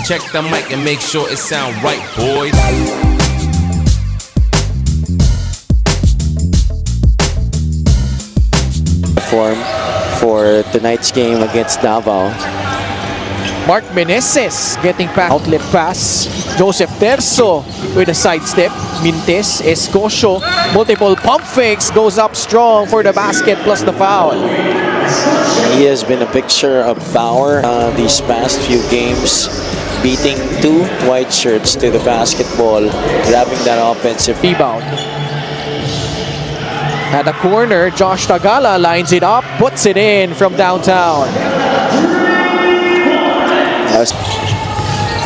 Check the mic and make sure it sound right, boys. Form for tonight's game against Davao. Mark Meneses getting back, outlet pass. Joseph Terzo with a sidestep. Mintes, Escocio, multiple pump fakes, goes up strong for the basket plus the foul. He has been a picture of power these past few games, beating two white shirts to the basketball, grabbing that offensive Rebound. At the corner, Josh Tagala lines it up, puts it in from downtown.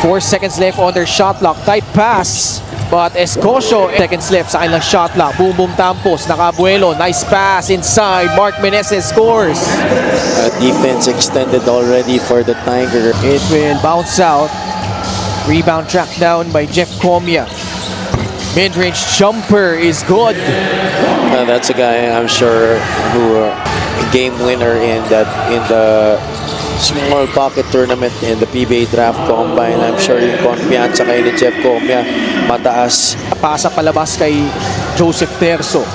4 seconds left on their shot clock. Tight pass. But Escocio, seconds left sa kanilang shot clock. Boom boom tampos. Nakabuelo. Nice pass inside. Mark Meneses scores. Defense extended already for the Tiger. It will bounce out. Rebound tracked down by Jeff Comia. Mid-range jumper is good. That's a guy I'm sure who game winner in the small pocket tournament in the PBA Draft Combine. I'm sure yung kumpiyansa kayo ni Jeff Comia mataas. Pasa palabas kay Joseph Terzo.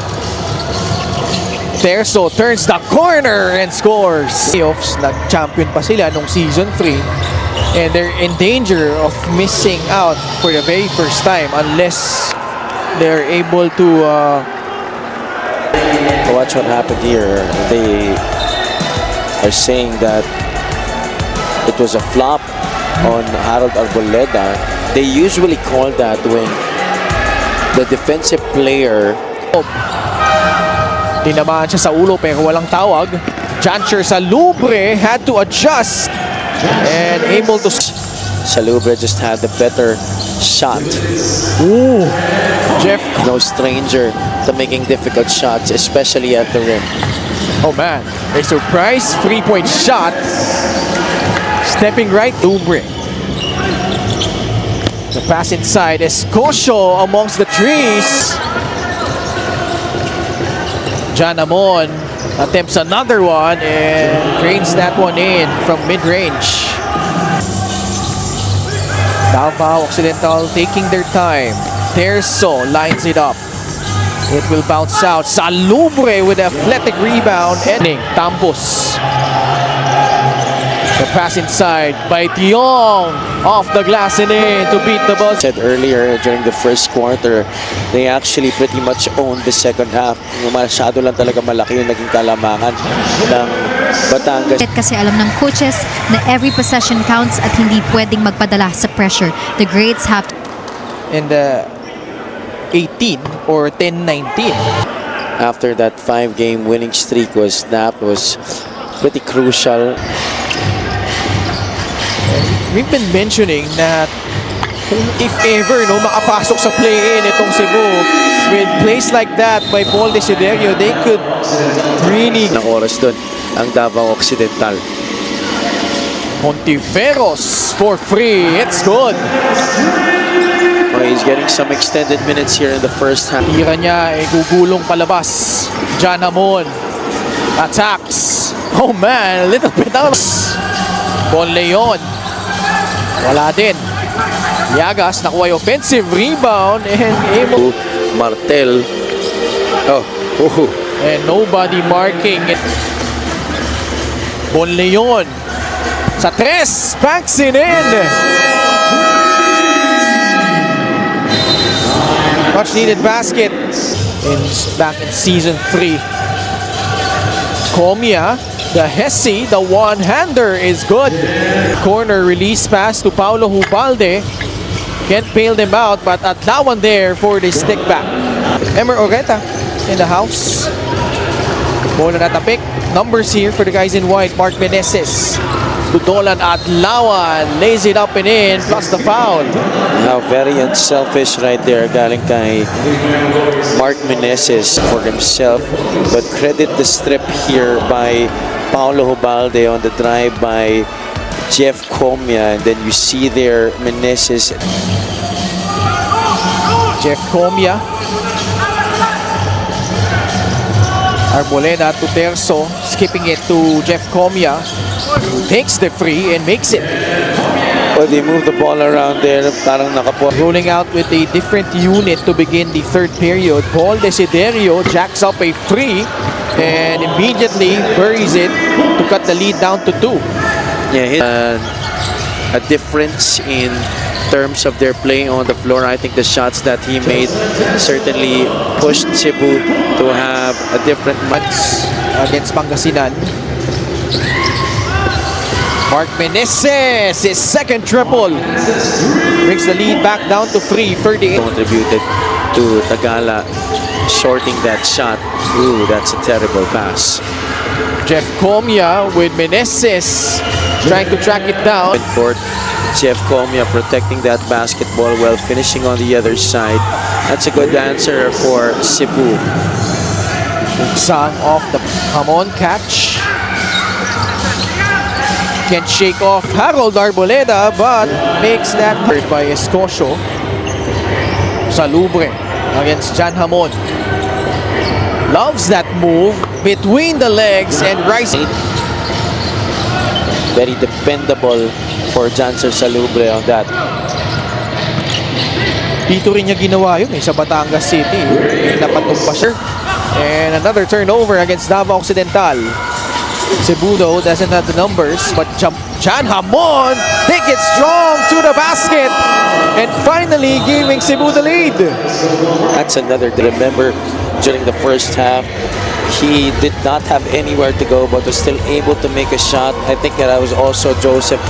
Terzo turns the corner and scores. Playoffs, nag-champion pa sila nung season 3. And they're in danger of missing out for the very first time unless they're able to watch what happened here. They are saying that it was a flop on Harold Arboleda. They usually call that when the defensive player tinamaan siya sa ulo pero walang tawag. Jancher Salubre had to adjust and able to Salubre just had the better shot. Ooh, Jeff, no stranger to making difficult shots, especially at the rim. oh man, a surprise 3-point shot. Stepping right, Lumbre. The pass inside, Escocio amongst the trees. Janamon attempts another one and drains that one in from mid-range. Davao Occidental taking their time. Terzo lines it up. It will bounce out. Salubre with an athletic rebound. Ending. Tampos. The pass inside by Tiong. Off the glass and in to beat the buzz. Said earlier during the first quarter, they actually pretty much owned the second half. Masyado lang talaga malaki yung naging kalamangan ng Batangas. Kasi alam ng coaches na every possession counts at hindi pwedeng magpadala sa pressure. The grades have to... In the 18 or 10-19. After that 5-game winning streak was snapped, was pretty crucial. We've been mentioning that if ever makapasok sa play-in itong Cebu with plays like that by Paul Desiderio, they could really... Ng oras doon ang Davao Occidental. Montiveros for free. It's good. Oh, he's getting some extended minutes here in the first half. Tira niya, gugulong palabas. Janamon attacks. Oh man, a little bit out. Bon Leon. Wala din. Yagas nakuha yung offensive rebound and able... Martel. Oh. And nobody marking it. Bon Leon. Sa tres. Backs it in. Much needed basket back in season 3. Comia. The Hesse, the one-hander is good. Corner release pass to Paulo Hubalde. Can't bail them out, but Atlawan there for the stick back. Emer Oreta in the house. Bola na tapik. Numbers here for the guys in white. Mark Meneses. Tudolan Atlawan lays it up and in, plus the foul. Now very unselfish right there, galing kay Mark Meneses for himself. But credit the strip here by Paulo Hubalde on the drive by Jeff Comia, and then you see there Meneses. Jeff Comia. Arboleda to Terzo, skipping it to Jeff Comia, who takes the free and makes it. Well, they move the ball around there. Parang nakapo. Rolling out with a different unit to begin the third period. Paul Desiderio jacks up a free and immediately buries it to cut the lead down to 2. Yeah, a difference in terms of their play on the floor. I think the shots that he made certainly pushed Cebu to have a different match Against Pangasinan. Mark Meneses, his second triple, brings the lead back down to 3-38. Contributed to Tagala shorting that shot. Ooh, that's a terrible pass. Jeff Comia with Meneses trying to track it down. Court, Jeff Comia protecting that basketball while finishing on the other side. That's a good answer for Cebu. Sang off the Hamon catch. Can't shake off Harold Arboleda, but makes that hurt by Escosio. Salubre against Jan Hamon. Loves that move between the legs and rising. Very dependable for Janser Salubre on that. Dito rin niya ginawa yun sa Batangas City. Napatumpa siya. And another turnover against Davao Occidental. Cebu though doesn't have the numbers, but Jan Hamon take it strong to the basket and finally giving Cebu the lead. That's another to remember during the first half. He did not have anywhere to go but was still able to make a shot. I think that was also Joseph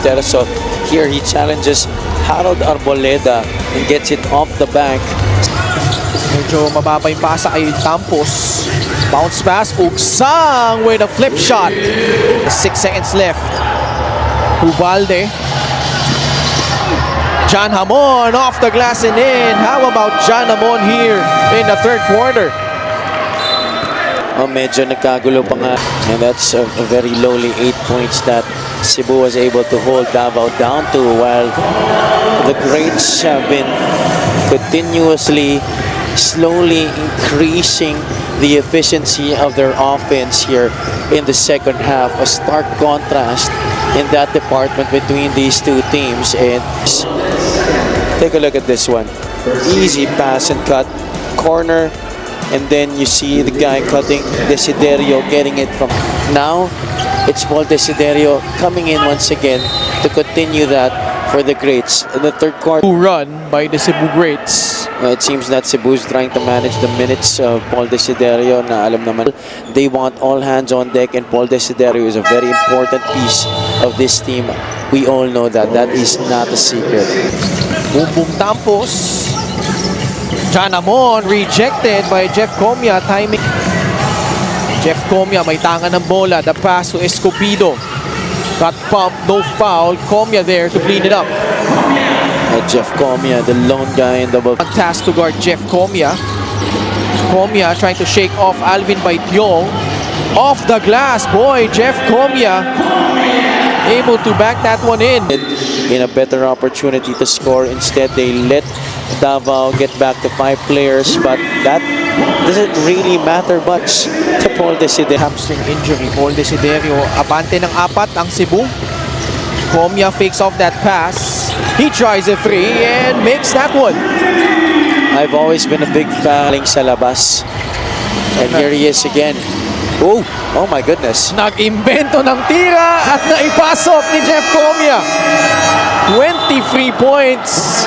Tereso. Here he challenges Harold Arboleda and gets it off the bank. Medyo mababa yung pasa kay Tampos. Bounce pass, Ugsang with a flip shot. 6 seconds left. Ubalde. Jan Hamon off the glass and in. How about Jan Hamon here in the third quarter? Oh, medyo nagkagulo pa nga. And that's a very lowly 8 points that Cebu was able to hold Davao down to, while the greats have been continuously, slowly increasing the efficiency of their offense here in the second half. A stark contrast in that department between these two teams. And take a look at this one. Easy pass and cut. Corner. And then you see the guy cutting, Desiderio getting it from. Now, it's Paul Desiderio coming in once again to continue that for the greats in the third quarter. Run by the Cebu Greats. It seems that Cebu is trying to manage the minutes of Paul Desiderio na alam naman they want all hands on deck, and Paul Desiderio is a very important piece of this team. We all know that. That is not a secret. Bumbum Tampos. Jan Hamon rejected by Jeff Comia. Timing. Jeff Comia may tangan ng bola. The pass to Escobedo. Got pumped, no foul. Comia there to clean it up. Jeff Comia, the lone guy in double. Task to guard Jeff Comia. Comia trying to shake off Alvin Baitiong. Off the glass, boy, Jeff Comia able to back that one in a better opportunity to score. Instead, they let Davao get back to 5 players, but that doesn't really matter much to Paul Desiderio. Hamstring injury. Paul Desiderio, abante ng 4 ang Cebu. Comia fakes off that pass. He tries a free and makes that one. I've always been a big fan sa labas. And here he is again. Oh my goodness. Nag-imbento ng tira at naipasok ni Jeff Comia. 23 points.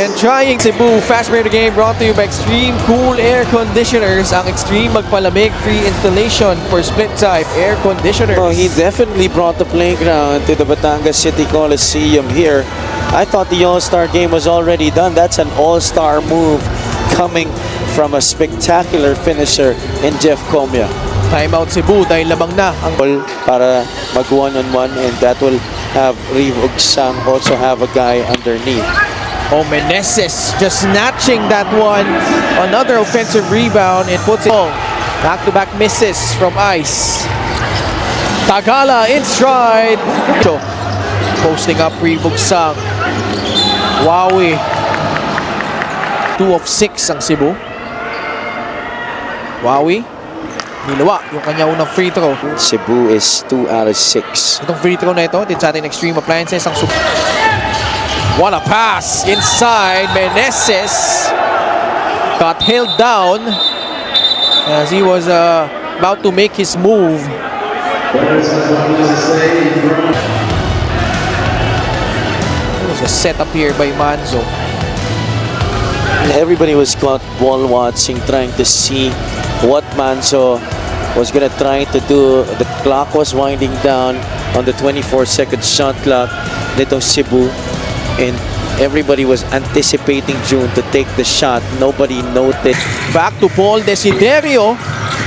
And trying Cebu. Fast break the game brought to you by Extreme Cool Air Conditioners. Ang Extreme magpalamig, free installation for split type air conditioners. Oh, he definitely brought the playground to the Batangas City Coliseum here. I thought the All-Star game was already done. That's an All-Star move coming from a spectacular finisher in Jeff Comia. Timeout Cebu dahil lamang na ang ball para mag one-on-one, and that will have Reeve Ugsang also have a guy underneath. Meneses just snatching that one. Another offensive rebound. It puts it on. Back-to-back misses from ice. Tagala in stride. Posting up Reeve Ugsang. Wowie. 2 of 6 ang Cebu. Wowie. Nilawa yung kanya unang free throw. Cebu is 2 out of 6. Itong free throw na ito, din sa ating Extreme Appliances ang what a pass inside. Meneses got held down as he was about to make his move. It was a setup here by Manzo. Everybody was caught ball watching, trying to see what Manso was gonna try to do. The clock was winding down on the 24-second shot clock nitong Cebu, and everybody was anticipating June to take the shot. Nobody noted. Back to Paul Desiderio.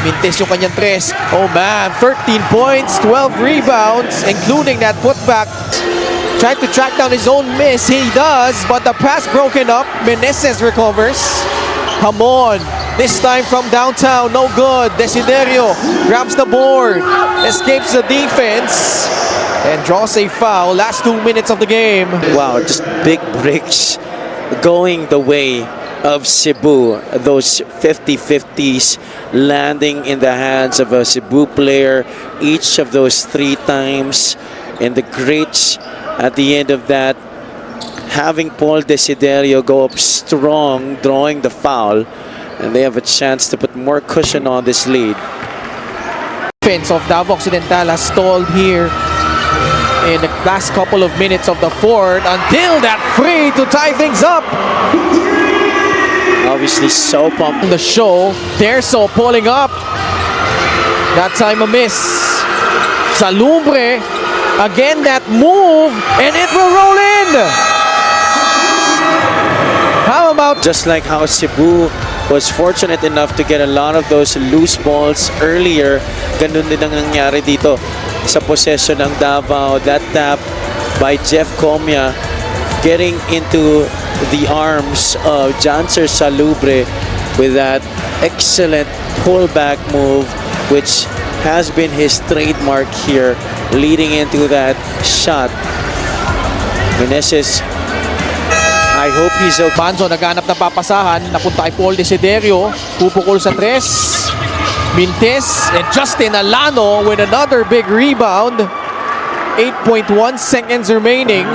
Mintes yung kanyang tres. Oh man, 13 points, 12 rebounds, including that putback. Tried to track down his own miss. He does, but the pass broken up. Meneses recovers. Hamon, this time from downtown, no good. Desiderio grabs the board, escapes the defense, and draws a foul. Last 2 minutes of the game. Wow, just big breaks going the way of Cebu. Those 50-50s landing in the hands of a Cebu player each of those 3 times. And the greats at the end of that, having Paul Desiderio go up strong, drawing the foul, and they have a chance to put more cushion on this lead. Defense of Davao Occidental has stalled here in the last couple of minutes of the fourth until that free to tie things up. Obviously so pumped. The show, Terzo pulling up. That time a miss. Salumbre, again that move, and it will roll in. How about Just like how Cebu was fortunate enough to get a lot of those loose balls earlier, ganun din ang nangyari dito sa possession ng Davao. That tap by Jeff Comia getting into the arms of Janser Salubre with that excellent pullback move, which has been his trademark here, leading into that shot. Meneses, I hope he's okay. Manzo naghanap ng papasahan, napunta kay Paul Desiderio, pupukol sa tres. Mintes and Justin Alano with another big rebound. 8.1 seconds remaining.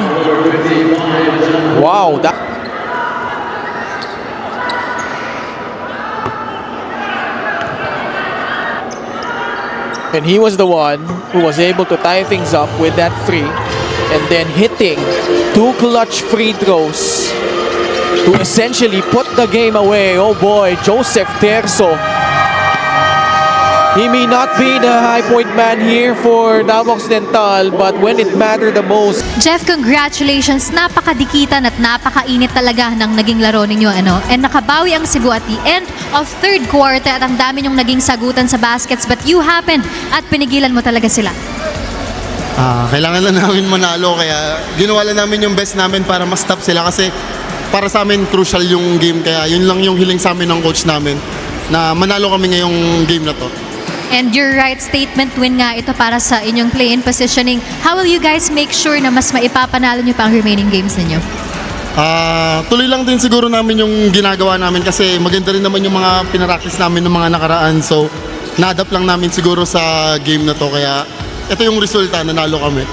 Wow, that and he was the one who was able to tie things up with that three, and then hitting 2 clutch free throws to essentially put the game away. Oh boy, Joseph Terzo. He may not be the high point man here for Davao Occidental, but when it mattered the most. Jeff, congratulations. Napakadikitan at napakainit talaga ng naging laro ninyo. And nakabawi ang Cebu at the end of third quarter at ang dami nyong naging sagutan sa baskets, but you happened at pinigilan mo talaga sila. Kailangan lang namin manalo, kaya ginawa lang namin yung best namin para ma-stop sila, kasi para sa amin crucial yung game, kaya yun lang yung hiling sa amin ng coach namin, na manalo kami ngayong game na to. And your right, statement win nga ito para sa inyong play-in positioning. How will you guys make sure na mas maipapanalo nyo pa ang remaining games ninyo? Tuloy lang din siguro namin yung ginagawa namin, kasi maganda rin naman yung mga pinapractice namin ng mga nakaraan, so na-adapt lang namin siguro sa game na to, kaya ito yung resulta, nanalo kami.